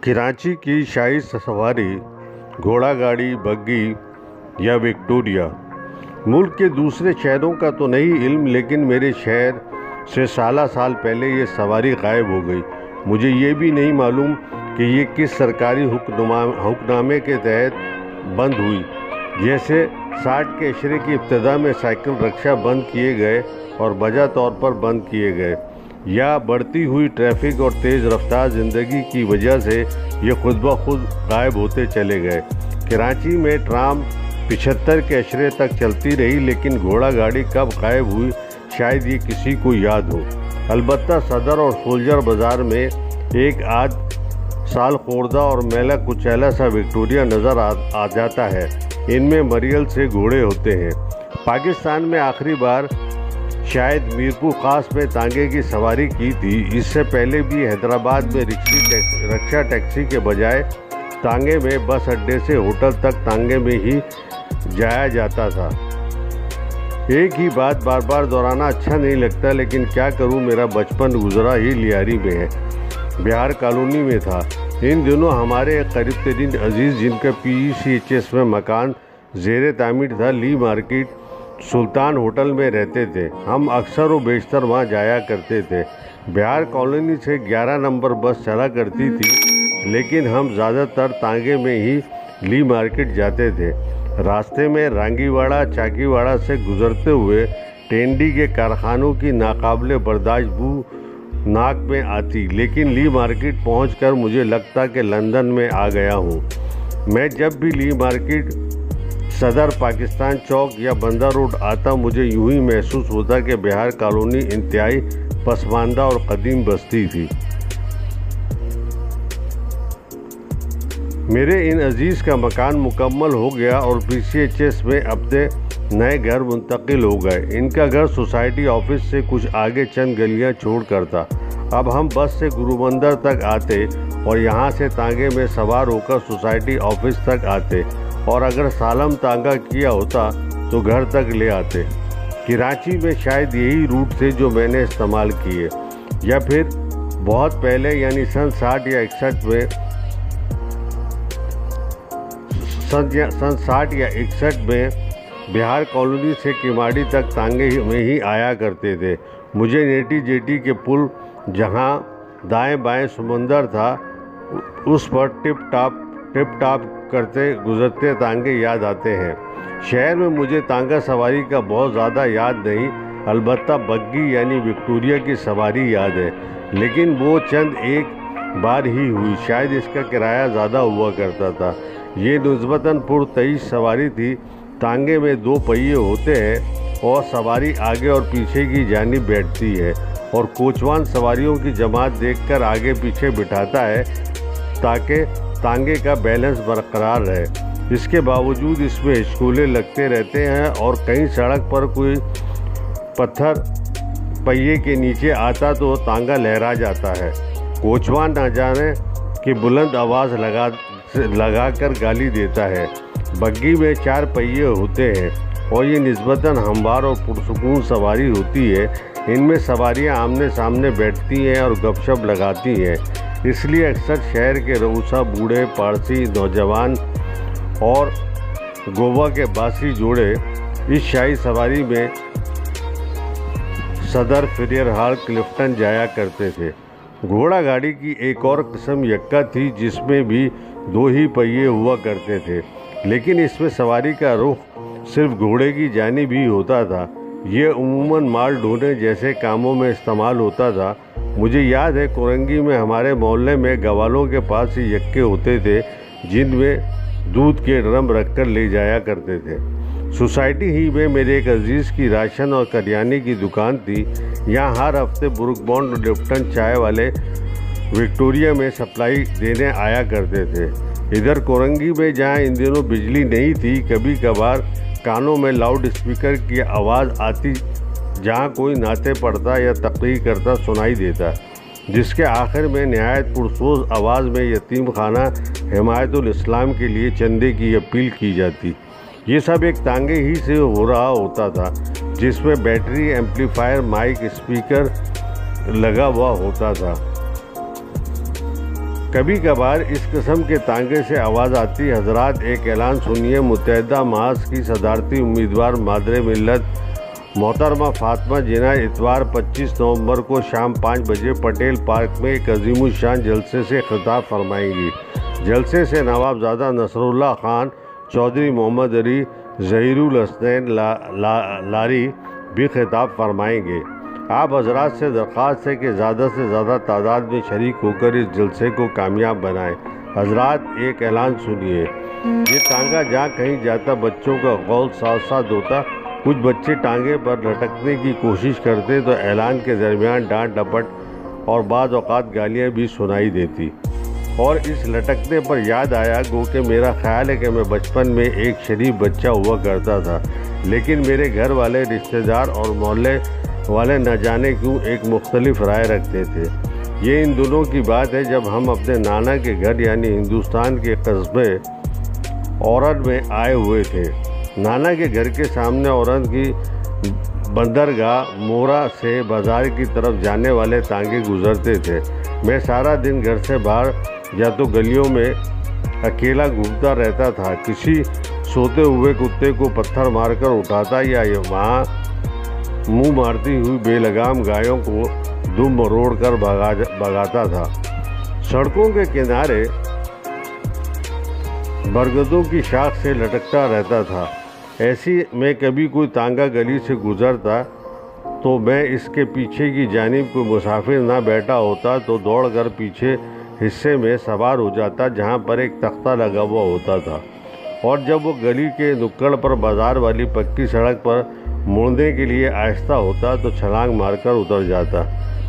कराची की शाही सवारी, घोड़ा गाड़ी, बग्गी या विक्टोरिया। मुल्क के दूसरे शहरों का तो नहीं इल्म, लेकिन मेरे शहर से साल पहले ये सवारी गायब हो गई। मुझे ये भी नहीं मालूम कि ये किस सरकारी हुक्मनामे के तहत बंद हुई। जैसे 60 के इशरे की इब्तिदा में साइकिल रिक्शा बंद किए गए और वजह तौर पर बंद किए गए, या बढ़ती हुई ट्रैफिक और तेज़ रफ्तार ज़िंदगी की वजह से ये खुद ब खुद गायब होते चले गए। कराची में ट्राम 75 के इशरे तक चलती रही, लेकिन घोड़ा गाड़ी कब गायब हुई शायद ये किसी को याद हो। अलबत्ता सदर और सोल्जर बाज़ार में एक आध साल खोर्दा और मेला कुचैला सा विक्टोरिया नज़र आ जाता है। इनमें मरियल से घोड़े होते हैं। पाकिस्तान में आखिरी बार शायद मीरपुर खास में तांगे की सवारी की थी। इससे पहले भी हैदराबाद में रिक्शा टैक्सी के बजाय तांगे में बस अड्डे से होटल तक तांगे में ही जाया जाता था। एक ही बात बार बार दोहराना अच्छा नहीं लगता, लेकिन क्या करूं, मेरा बचपन गुजरा ही लियारी में है, बिहार कॉलोनी में था। इन दिनों हमारे एक करीब तरीन अजीज़, जिनका PECHS में मकान ज़ेर तामीर था, ली मार्केट सुल्तान होटल में रहते थे। हम अक्सर व बेशतर वहाँ जाया करते थे। बिहार कॉलोनी से 11 नंबर बस चला करती थी, लेकिन हम ज़्यादातर तांगे में ही ली मार्केट जाते थे। रास्ते में रांगीवाड़ा चाकीवाड़ा से गुज़रते हुए टेंडी के कारखानों की नाकाबिले बर्दाश्त बू नाक में आती, लेकिन ली मार्केट पहुंचकर मुझे लगता कि लंदन में आ गया हूं। मैं जब भी ली मार्केट, सदर, पाकिस्तान चौक या बंदर रोड आता, मुझे यूं ही महसूस होता कि बिहार कॉलोनी इंतहाई पसमानदा और कदीम बस्ती थी। मेरे इन अजीज़ का मकान मुकम्मल हो गया और PCHS में अपने नए घर मुंतकिल हो गए। इनका घर सोसाइटी ऑफिस से कुछ आगे चंद गलियां छोड़ कर था। अब हम बस से गुरुबंदर तक आते और यहाँ से तांगे में सवार होकर सोसाइटी ऑफिस तक आते, और अगर सालम तांगा किया होता तो घर तक ले आते। कराची में शायद यही रूट थे जो मैंने इस्तेमाल किए, या फिर बहुत पहले यानी सन 60 या 61 में सन 60 या 61 में बिहार कॉलोनी से किमाड़ी तक तांगे में ही आया करते थे। मुझे नेटी जेटी के पुल, जहां दाएं बाएं समुंदर था, उस पर टिप टाप करते गुजरते तांगे याद आते हैं। शहर में मुझे तांगा सवारी का बहुत ज़्यादा याद नहीं, अलबत्ता बग्गी यानी विक्टोरिया की सवारी याद है, लेकिन वो चंद एक बार ही हुई। शायद इसका किराया ज़्यादा हुआ करता था। ये निस्बतन पुरतईश सवारी थी। तांगे में 2 पहिए होते हैं और सवारी आगे और पीछे की जानिब बैठती है, और कोचवान सवारियों की जमात देखकर आगे पीछे बिठाता है ताकि तांगे का बैलेंस बरकरार रहे। इसके बावजूद इसमें हिचकोले लगते रहते हैं और कहीं सड़क पर कोई पत्थर पहिए के नीचे आता तो तांगा लहरा जाता है। कोचवान न जाने कि बुलंद आवाज़ लगाकर गाली देता है। बग्गी में 4 पहिए होते हैं और ये निस्बतन हमवार और पुरसुकून सवारी होती है। इनमें सवारियां आमने सामने बैठती हैं और गपशप लगाती हैं, इसलिए अक्सर शहर के रऊसा, बूढ़े, पारसी, नौजवान और गोवा के बासी जोड़े इस शाही सवारी में सदर, फेरियर हाल, क्लिफ्टन जाया करते थे। घोड़ा गाड़ी की एक और किस्म यक्का थी, जिसमें भी 2 ही पहिए हुआ करते थे, लेकिन इसमें सवारी का रुख सिर्फ घोड़े की जानिब ही होता था। ये उमूमन माल ढोने जैसे कामों में इस्तेमाल होता था। मुझे याद है कोरंगी में हमारे मोहल्ले में गवालों के पास ही यक्के होते थे, जिनमें दूध के ड्रम रखकर ले जाया करते थे। सोसाइटी ही में मेरे एक अजीज़ की राशन और करियाने की दुकान थी। यहाँ हर हफ्ते ब्रुक बॉन्ड और लिप्टन चाय वाले विक्टोरिया में सप्लाई देने आया करते थे। इधर कोरंगी में जहाँ इन दिनों बिजली नहीं थी, कभी कभार कानों में लाउड स्पीकर की आवाज़ आती, जहाँ कोई नाते पढ़ता या तकरीर करता सुनाई देता, जिसके आखिर में नहायत पुरसोज आवाज़ में यतीम खाना हिमायतुल इस्लाम के लिए चंदे की अपील की जाती। ये सब एक तांगे ही से हो रहा होता था, जिसमें बैटरी, एम्पलीफायर, माइक, स्पीकर लगा हुआ होता था। कभी कभार इस किस्म के तांगे से आवाज़ आती, हजरात एक ऐलान सुनिए, मुत्तहिदा महाज की सदारती उम्मीदवार मादरे मिल्लत मोहतरमा फातिमा जिन्ना इतवार 25 नवंबर को शाम 5 बजे पटेल पार्क में एक अजीमुशान जलसे से खिताब फरमाएंगी। जलसे से नवाबजादा नसरुल्लाह खान, चौधरी मोहम्मद अली, ज़हीरुल हसनैन लारी भी खिताब फरमाएंगे। आप हजरात से दरख्वास्त है कि ज़्यादा से ज़्यादा तादाद में शरीक होकर इस जलसे को कामयाब बनाएं। हजरात एक ऐलान सुनिए, ये तांगा जहाँ कहीं जाता बच्चों का गौल साथ साथ होता। कुछ बच्चे टांगे पर लटकने की कोशिश करते तो ऐलान के दरमियान डांट डपट और बाज़ औक़ात गालियाँ भी सुनाई देती। और इस लटकने पर याद आया गो कि मेरा ख्याल है कि मैं बचपन में एक शरीफ बच्चा हुआ करता था, लेकिन मेरे घर वाले, रिश्तेदार और मोहल्ले वाले न जाने क्यों एक मुख्तलिफ राय रखते थे। ये इन दिनों की बात है जब हम अपने नाना के घर यानी हिंदुस्तान के कस्बे औरंग में आए हुए थे। नाना के घर के सामने औरंग की बंदरगाह मोरा से बाज़ार की तरफ जाने वाले तांगे गुजरते थे। मैं सारा दिन घर से बाहर या तो गलियों में अकेला घूमता रहता था, किसी सोते हुए कुत्ते को पत्थर मारकर उठाता या वहाँ मुंह मारती हुई बेलगाम गायों को दुम मरोड़ कर भगाता था। सड़कों के किनारे बरगदों की शाख से लटकता रहता था। ऐसी में कभी कोई तांगा गली से गुजरता तो मैं इसके पीछे की जानिब कोई मुसाफिर ना बैठा होता तो दौड़कर पीछे हिस्से में सवार हो जाता जहां पर एक तख्ता लगा हुआ होता था, और जब वो गली के नुक्कड़ पर बाज़ार वाली पक्की सड़क पर मुड़ने के लिए आहिस्ता होता तो छलांग मारकर उतर जाता।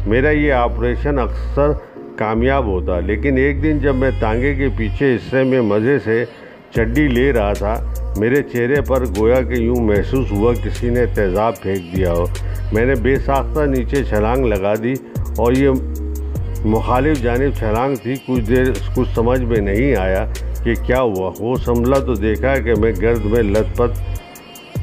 मेरा ये ऑपरेशन अक्सर कामयाब होता, लेकिन एक दिन जब मैं तांगे के पीछे हिस्से में मज़े से चड्डी ले रहा था, मेरे चेहरे पर गोया कि यूँ महसूस हुआ किसी ने तेज़ाब फेंक दिया हो। मैंने बेसाख्ता नीचे छलांग लगा दी और ये मुखालिफ जानिब छलांग थी। कुछ समझ में नहीं आया कि क्या हुआ। वो संभला तो देखा कि मैं गर्द में लथपथ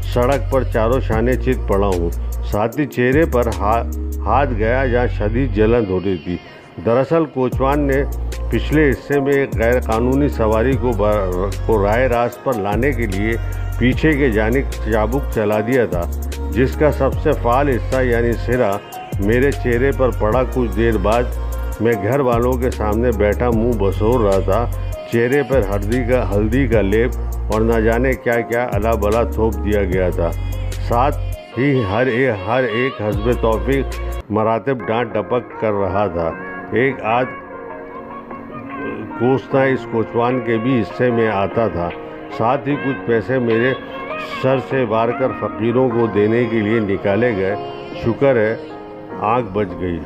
सड़क पर चारों शाने चित पड़ा हूँ। साथ ही चेहरे पर हाथ गया जहाँ शदीद जलन हो रही थी। दरअसल कोचवान ने पिछले हिस्से में एक गैर कानूनी सवारी को राय रास्त पर लाने के लिए पीछे के जानिब चाबुक चला दिया था, जिसका सबसे फाल हिस्सा यानी सिरा मेरे चेहरे पर पड़ा। कुछ देर बाद मैं घर वालों के सामने बैठा मुंह बसोर रहा था। चेहरे पर हल्दी का लेप और न जाने क्या क्या अला बला थोप दिया गया था। साथ ही हर एक हस्बे तौफीक मरातब डांट डपक कर रहा था। एक आध कोसना इस कोचवान के भी हिस्से में आता था। साथ ही कुछ पैसे मेरे सर से वार कर फ़कीरों को देने के लिए निकाले गए। शुक्र है आँख बच गई।